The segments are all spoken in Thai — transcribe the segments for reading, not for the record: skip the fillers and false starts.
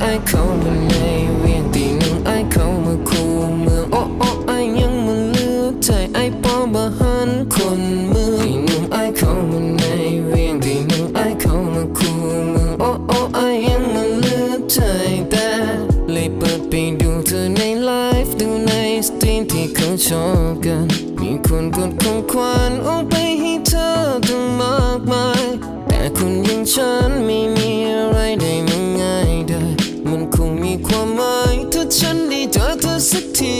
ไอเข้ามาในเวียงตีหนึ่งไอเข้ามาคู่เมืองโอ้โอ้ไอยังมาเลือกใจไอปอบ่หันคนเมืองตีหนึ่งไอเข้ามาในเวียงตีหนึ่งไอเข้ามาคู่เมืองโอ้โอ้ไอยังมาเลือกใจแต่เลยเปิดไปดูเธอในไลฟ์ดูในสตรีมที่เขาชอบกันมีคนกดของขวัญโอ้ไปให้เธอตั้งมากมายแต่คนอย่างฉันไม่มีอะไรได้มาง่ายได้มันคงมีความหมายถ้าฉันได้เจอเธอสักที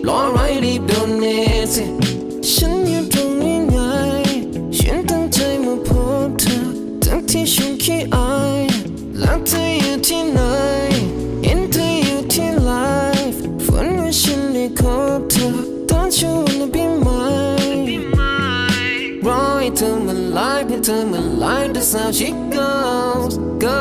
รออะไรรีบโดนเนสิฉันอยู่ตรงนี้ไงฉันตั้งใจมาพบเธอทั้งที่ฉันขี้อายแล้วเธออยู่ที่ไหนเห็นเธออยู่ที่ไลฟ์ฝันว่าฉันได้พบเธอตอนฉันwanna be mine รอให้เธอมาไลฟ์ให้เธอมาไลฟ์ that's how she goes go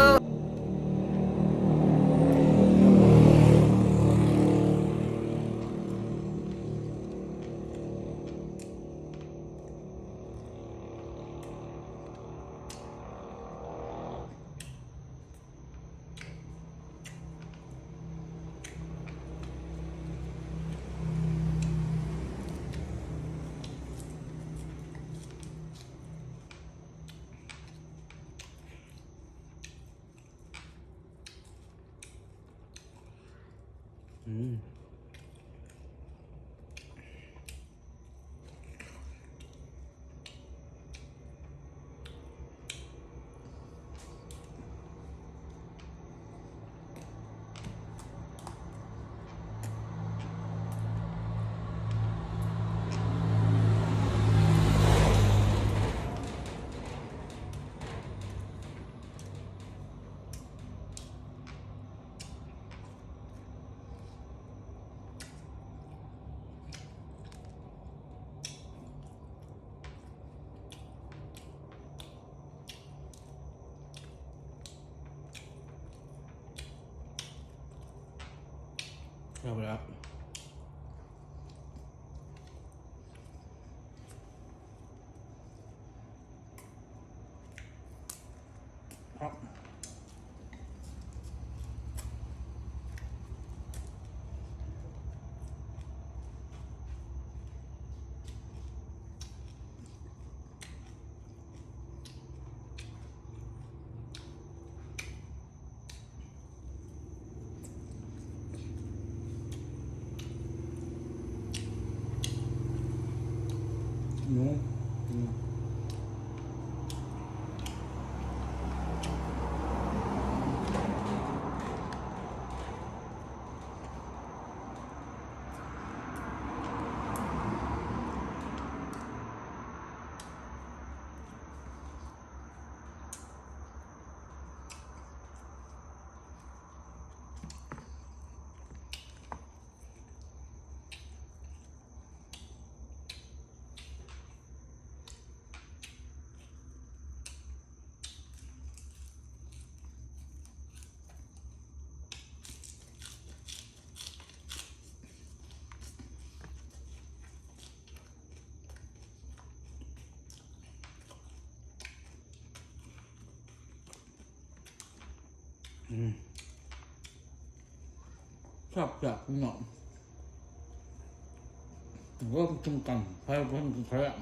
เอาไปแล้วครับหมูชอบอยากหนอนผมก็จุ่มกันใครเป็นใครอ่ะ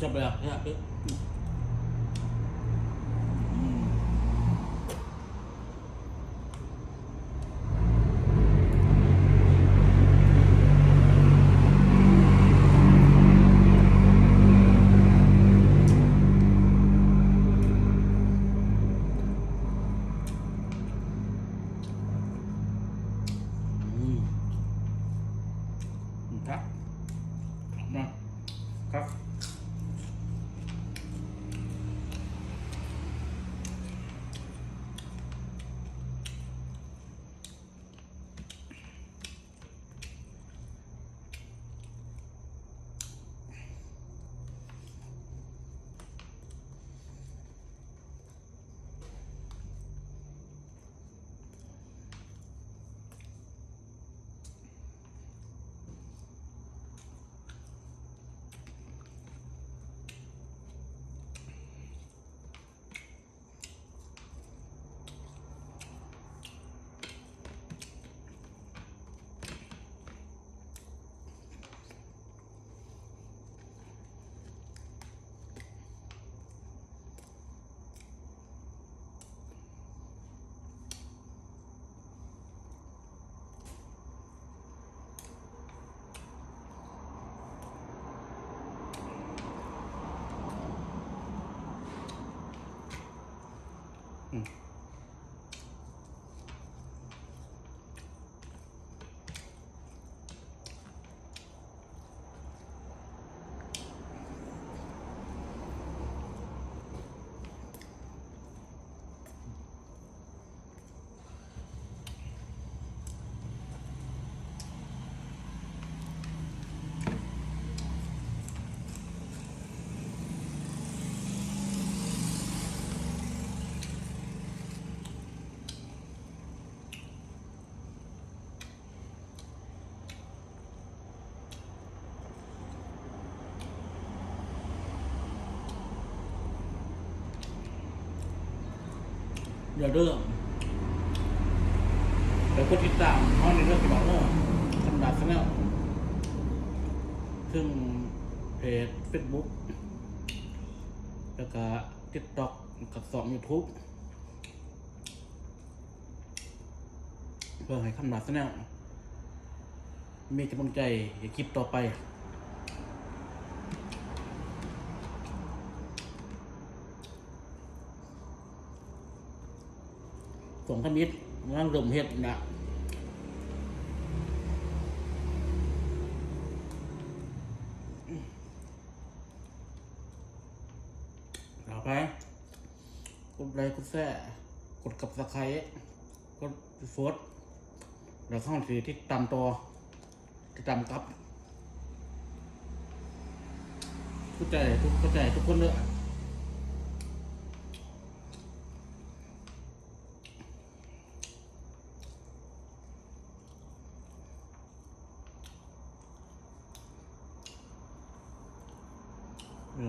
จะแบบเนี่ยปึ๊บครับนะครับอย่าเรื่องแต่ก็ติดตามเขาในเรื่องที่บอกว่าธรรมดาชาแนลซึ่งเพจ Facebook แล้วก็ TikTok กับYouTube เพื่อให้คำนาชาแนลมีกำลังใจในคลิปต่อไปส่งขมิดงานรวมเฮ็ดนะต่อไปกดไลค์กดแชร์กดกับสไครต์กดโฟลว์แล้วข้างสีที่ตามตัวที่ตามกับเข้าใจทุกคนเลย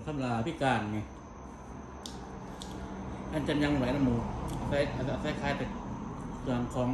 คำลาพิการไงอันจะยังไหวนะหมูใส่คล้ายแต่เรื่องของ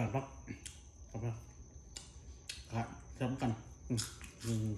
การพักครับครับซ้ำกันอืม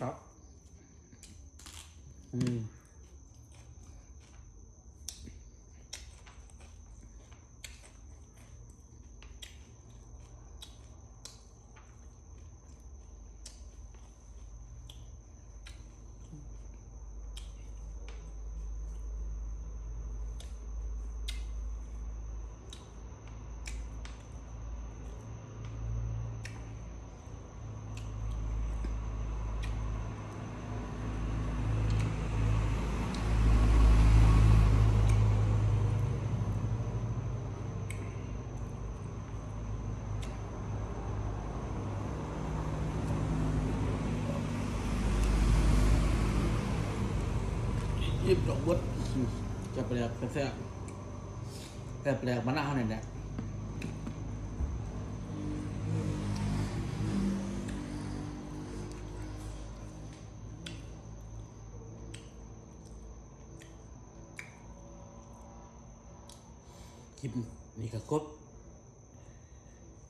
ครับยิบดอกบดจะแปลกแซ่บแต่แปลกมะนาวเนี่ยแหละคลิปนี่ก็ครบ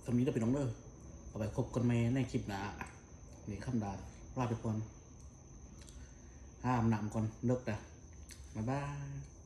คำนี้จะเป็นน้องเด้อเอาไปครบกันไหมในคลิปหน้านี่คำดาลาไปก่อนห้ามนำก่อนเลิกแต่บ๊ายบาย